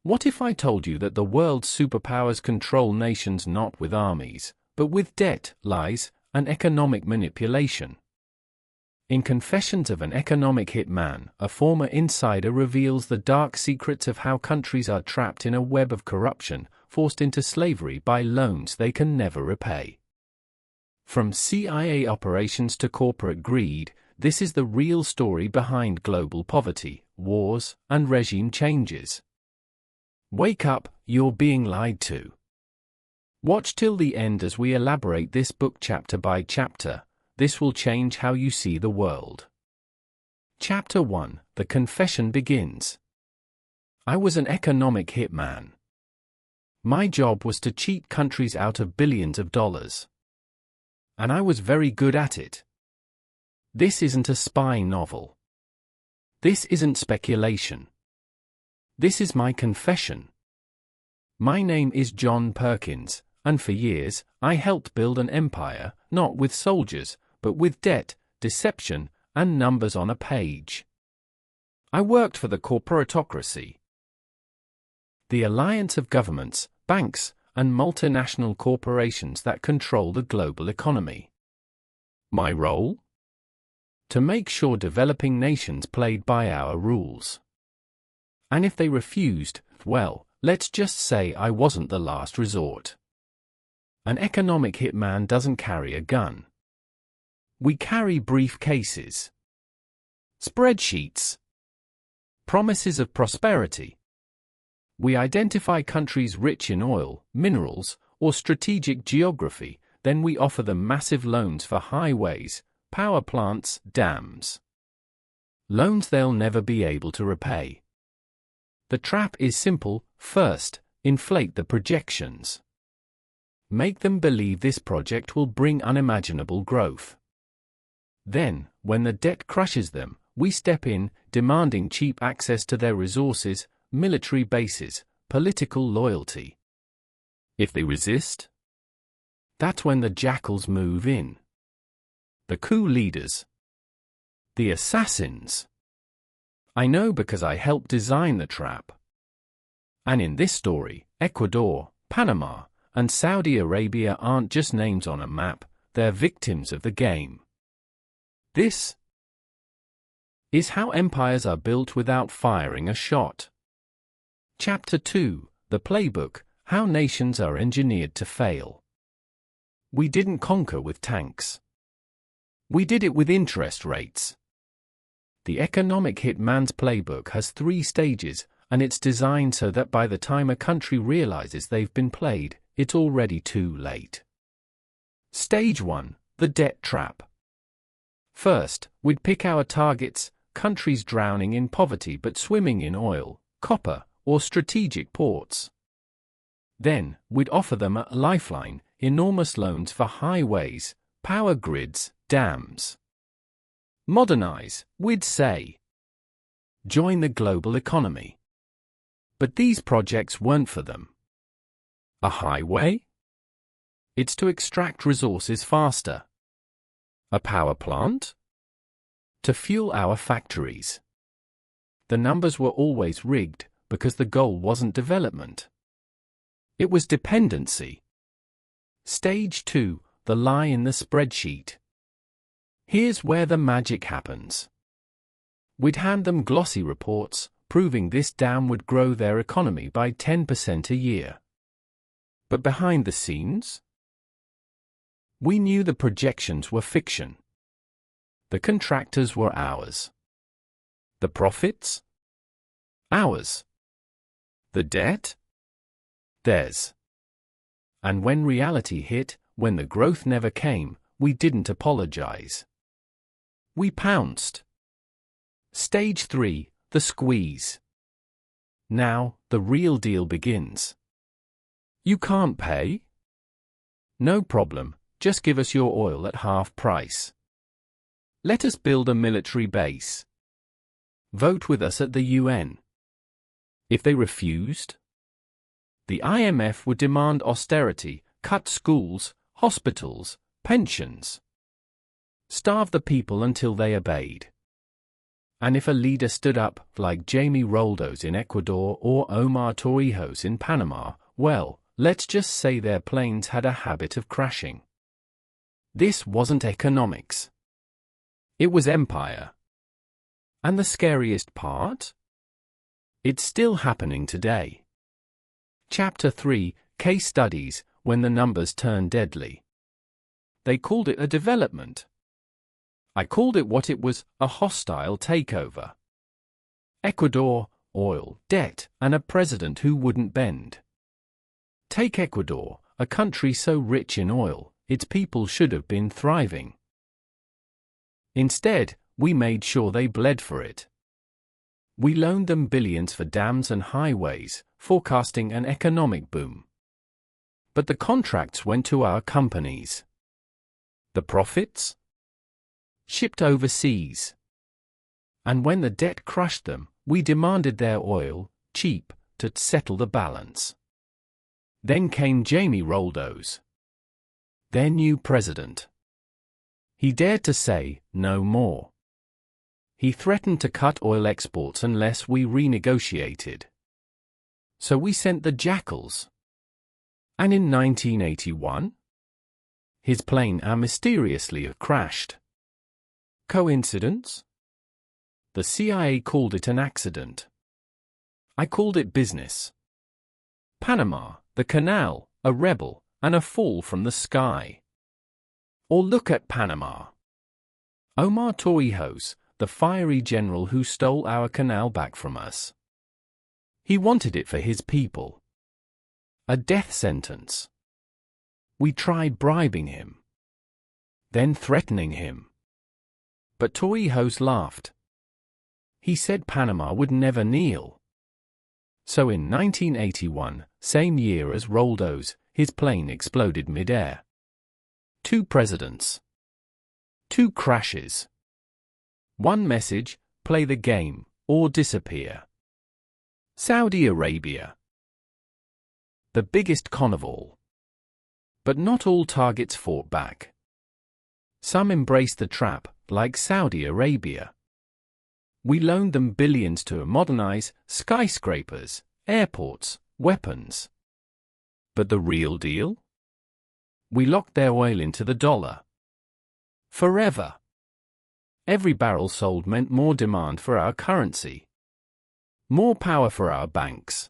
What if I told you that the world's superpowers control nations not with armies, but with debt, lies, and economic manipulation? In Confessions of an Economic Hitman, a former insider reveals the dark secrets of how countries are trapped in a web of corruption, forced into slavery by loans they can never repay. From CIA operations to corporate greed, this is the real story behind global poverty, wars, and regime changes. Wake up, you're being lied to. Watch till the end as we elaborate this book chapter by chapter. This will change how you see the world. Chapter 1: The Confession begins. I was an economic hitman. My job was to cheat countries out of billions of dollars. And I was very good at it. This isn't a spy novel. This isn't speculation. This is my confession. My name is John Perkins, and for years, I helped build an empire, not with soldiers, but with debt, deception, and numbers on a page. I worked for the corporatocracy, the alliance of governments, banks, and multinational corporations that control the global economy. My role? To make sure developing nations played by our rules. And if they refused, well, let's just say I wasn't the last resort. An economic hitman doesn't carry a gun. We carry briefcases, spreadsheets, promises of prosperity. We identify countries rich in oil, minerals, or strategic geography, then we offer them massive loans for highways, power plants, dams. Loans they'll never be able to repay. The trap is simple: first, inflate the projections. Make them believe this project will bring unimaginable growth. Then, when the debt crushes them, we step in, demanding cheap access to their resources, military bases, political loyalty. If they resist, that's when the jackals move in. The coup leaders. The assassins. I know because I helped design the trap. And in this story, Ecuador, Panama, and Saudi Arabia aren't just names on a map, they're victims of the game. This is how empires are built without firing a shot. Chapter 2: The Playbook: How Nations Are Engineered to Fail. We didn't conquer with tanks. We did it with interest rates. The economic hitman's playbook has 3 stages, and it's designed so that by the time a country realizes they've been played, it's already too late. Stage 1: The debt trap. First, we'd pick our targets, countries drowning in poverty but swimming in oil, copper, or strategic ports. Then, we'd offer them a lifeline, enormous loans for highways, power grids, dams. Modernize, we'd say. Join the global economy. But these projects weren't for them. A highway? It's to extract resources faster. A power plant? To fuel our factories. The numbers were always rigged, because the goal wasn't development. It was dependency. Stage 2: The lie in the spreadsheet. Here's where the magic happens. We'd hand them glossy reports, proving this dam would grow their economy by 10% a year. But behind the scenes? We knew the projections were fiction. The contractors were ours. The profits? Ours. The debt? Theirs. And when reality hit, when the growth never came, we didn't apologize. We pounced. Stage 3: The squeeze. Now, the real deal begins. You can't pay? No problem, just give us your oil at half price. Let us build a military base. Vote with us at the UN. If they refused? The IMF would demand austerity, cut schools, hospitals, pensions. Starve the people until they obeyed. And if a leader stood up, like Jaime Roldós in Ecuador or Omar Torrijos in Panama, well, let's just say their planes had a habit of crashing. This wasn't economics. It was empire. And the scariest part? It's still happening today. Chapter 3, Case Studies, When the Numbers Turn Deadly. They called it a development. I called it what it was, a hostile takeover. Ecuador, oil, debt, and a president who wouldn't bend. Take Ecuador, a country so rich in oil, its people should have been thriving. Instead, we made sure they bled for it. We loaned them billions for dams and highways, forecasting an economic boom. But the contracts went to our companies. The profits? Shipped overseas. And when the debt crushed them, we demanded their oil, cheap, to settle the balance. Then came Jaime Roldós, their new president. He dared to say, no more. He threatened to cut oil exports unless we renegotiated. So we sent the jackals. And in 1981, his plane mysteriously crashed. Coincidence? The CIA called it an accident. I called it business. Panama, the canal, a rebel, and a fall from the sky. Or look at Panama. Omar Torrijos, the fiery general who stole our canal back from us. He wanted it for his people. A death sentence. We tried bribing him. Then threatening him. But Torrijos laughed. He said Panama would never kneel. So in 1981, same year as Roldós, his plane exploded mid-air. 2 presidents. 2 crashes. 1 message, play the game, or disappear. Saudi Arabia. The biggest con of all. But not all targets fought back. Some embraced the trap, like Saudi Arabia. We loaned them billions to modernize skyscrapers, airports, weapons. But the real deal? We locked their oil into the dollar. Forever. Every barrel sold meant more demand for our currency. More power for our banks.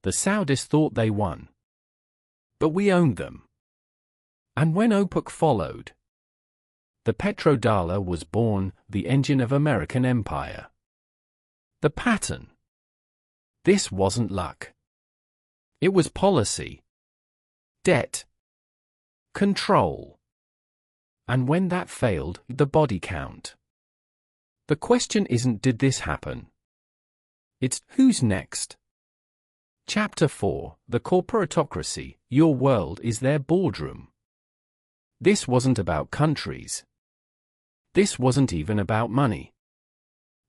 The Saudis thought they won. But we owned them. And when OPEC followed, the petrodollar was born, the engine of American empire. The pattern. This wasn't luck. It was policy. Debt. Control. And when that failed, the body count. The question isn't did this happen? It's who's next? Chapter 4, The Corporatocracy, Your World is Their Boardroom. This wasn't about countries. This wasn't even about money.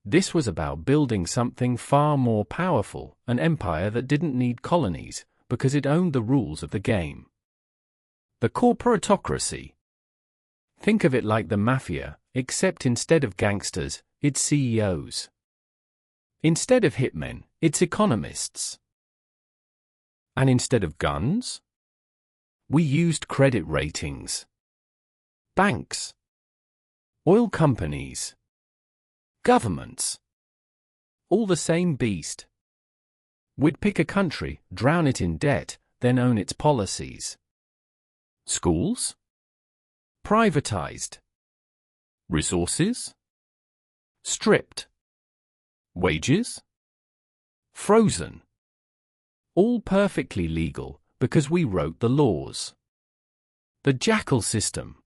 This was about building something far more powerful, an empire that didn't need colonies, because it owned the rules of the game. The corporatocracy. Think of it like the mafia, except instead of gangsters, it's CEOs. Instead of hitmen, it's economists. And instead of guns? We used credit ratings. Banks. Oil companies. Governments. All the same beast. We'd pick a country, drown it in debt, then own its policies. Schools? Privatized. Resources? Stripped. Wages? Frozen. All perfectly legal, because we wrote the laws. The jackal system.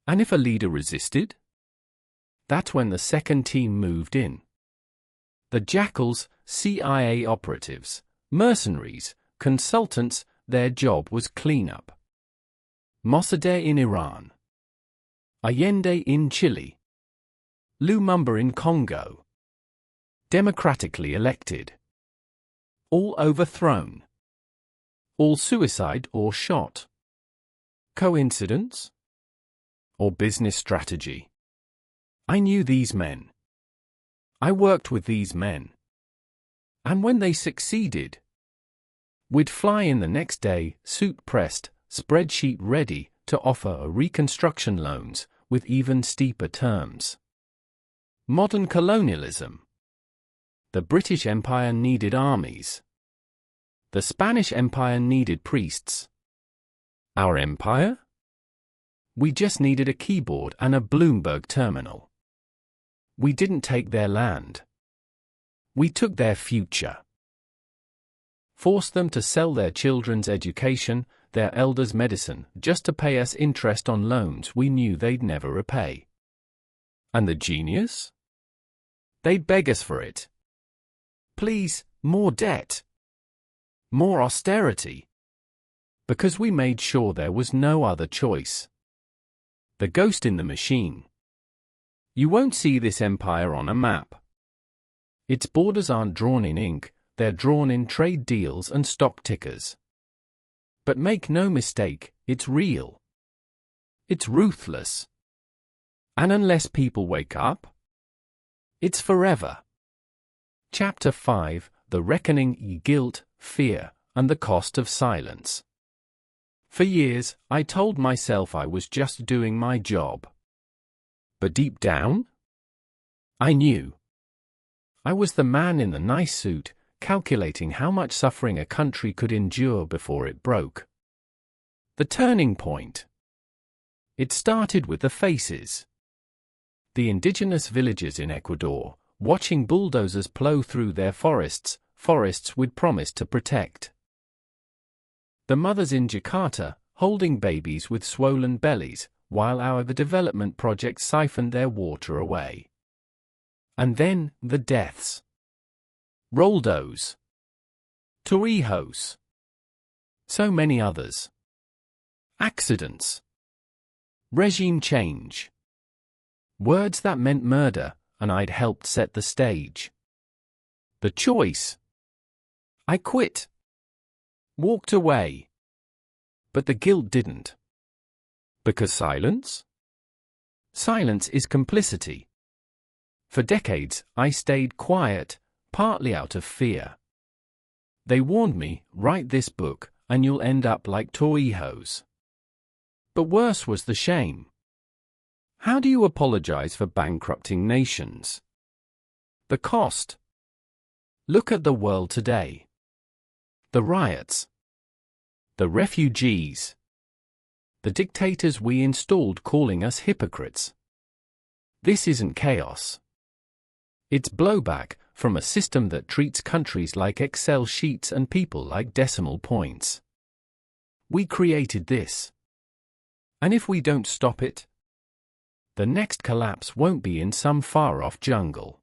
And if a leader resisted? That's when the second team moved in. The jackals, CIA operatives, mercenaries, consultants, their job was cleanup. Mossadegh in Iran. Allende in Chile. Lumumba in Congo. Democratically elected. All overthrown. All suicide or shot. Coincidence? Or business strategy? I knew these men. I worked with these men. And when they succeeded, we'd fly in the next day, suit pressed, spreadsheet ready, to offer a reconstruction loans with even steeper terms. Modern colonialism. The British Empire needed armies. The Spanish Empire needed priests. Our empire? We just needed a keyboard and a Bloomberg terminal. We didn't take their land. We took their future. Forced them to sell their children's education, their elders' medicine, just to pay us interest on loans we knew they'd never repay. And the genius? They'd beg us for it. Please, more debt. More austerity. Because we made sure there was no other choice. The ghost in the machine. You won't see this empire on a map. Its borders aren't drawn in ink, they're drawn in trade deals and stock tickers. But make no mistake, it's real. It's ruthless. And unless people wake up, it's forever. Chapter 5: The Reckoning, Guilt, Fear, and the Cost of Silence. For years, I told myself I was just doing my job. But deep down, I knew. I was the man in the nice suit, calculating how much suffering a country could endure before it broke. The turning point. It started with the faces. The indigenous villagers in Ecuador, watching bulldozers plow through their forests we'd promised to protect. The mothers in Jakarta, holding babies with swollen bellies, while our development projects siphoned their water away. And then, the deaths. Roldós. Torrijos. So many others. Accidents. Regime change. Words that meant murder, and I'd helped set the stage. The choice. I quit. Walked away. But the guilt didn't. Because silence? Silence is complicity. For decades, I stayed quiet, partly out of fear. They warned me, write this book, and you'll end up like Torrijos. But worse was the shame. How do you apologize for bankrupting nations? The cost. Look at the world today. The riots. The refugees. The dictators we installed calling us hypocrites. This isn't chaos. It's blowback from a system that treats countries like Excel sheets and people like decimal points. We created this. And if we don't stop it, the next collapse won't be in some far-off jungle.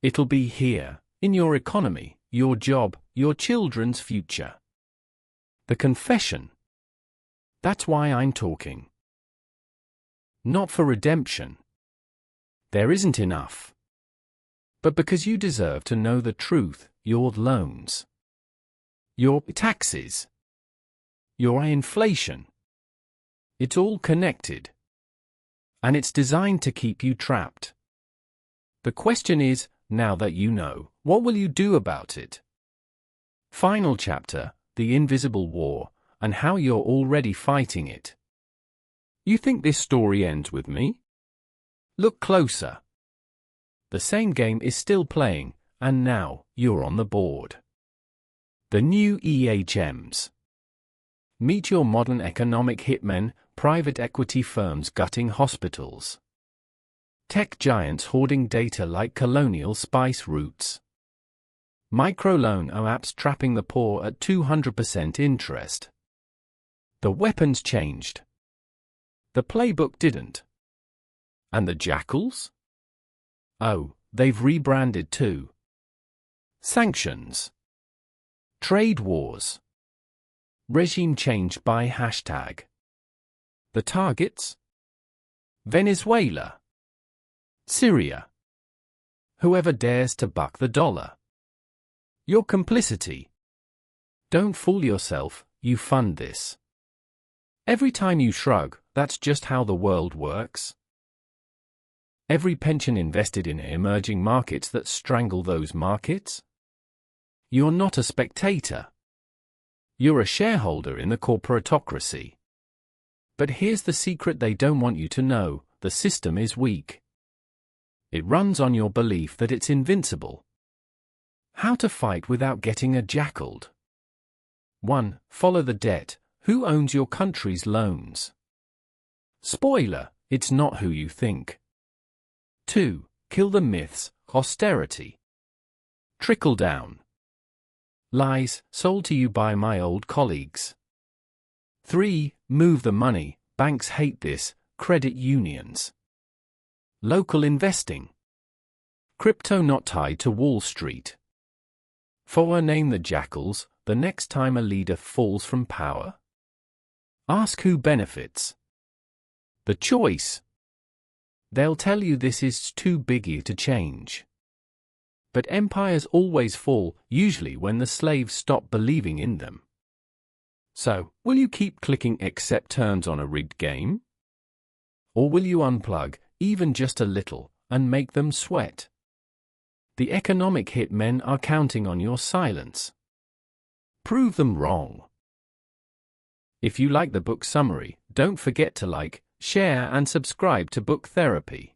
It'll be here, in your economy, your job, your children's future. The confession. That's why I'm talking. Not for redemption. There isn't enough. But because you deserve to know the truth, your loans, your taxes, your inflation. It's all connected. And it's designed to keep you trapped. The question is, now that you know, what will you do about it? Final chapter, The Invisible War, and how you're already fighting it. You think this story ends with me? Look closer. The same game is still playing, and now, you're on the board. The new EHMs. Meet your modern economic hitmen, private equity firms gutting hospitals. Tech giants hoarding data like colonial spice routes. Microloan apps trapping the poor at 200% interest. The weapons changed. The playbook didn't. And the jackals? Oh, they've rebranded too. Sanctions. Trade wars. Regime change by hashtag. The targets? Venezuela. Syria. Whoever dares to buck the dollar. Your complicity. Don't fool yourself, you fund this. Every time you shrug, that's just how the world works. Every pension invested in emerging markets that strangle those markets? You're not a spectator. You're a shareholder in the corporatocracy. But here's the secret they don't want you to know: the system is weak. It runs on your belief that it's invincible. How to fight without getting jackaled. 1. Follow the debt. Who owns your country's loans? Spoiler, it's not who you think. 2. Kill the myths. Austerity. Trickle down. Lies, sold to you by my old colleagues. 3. Move the money. Banks hate this. Credit unions. Local investing. Crypto not tied to Wall Street. 4. Name the jackals the next time a leader falls from power. Ask who benefits. The choice. They'll tell you this is too big to change. But empires always fall, usually when the slaves stop believing in them. So, will you keep clicking accept turns on a rigged game? Or will you unplug, even just a little, and make them sweat? The economic hitmen are counting on your silence. Prove them wrong. If you like the book summary, don't forget to like, share and subscribe to Book Therapy.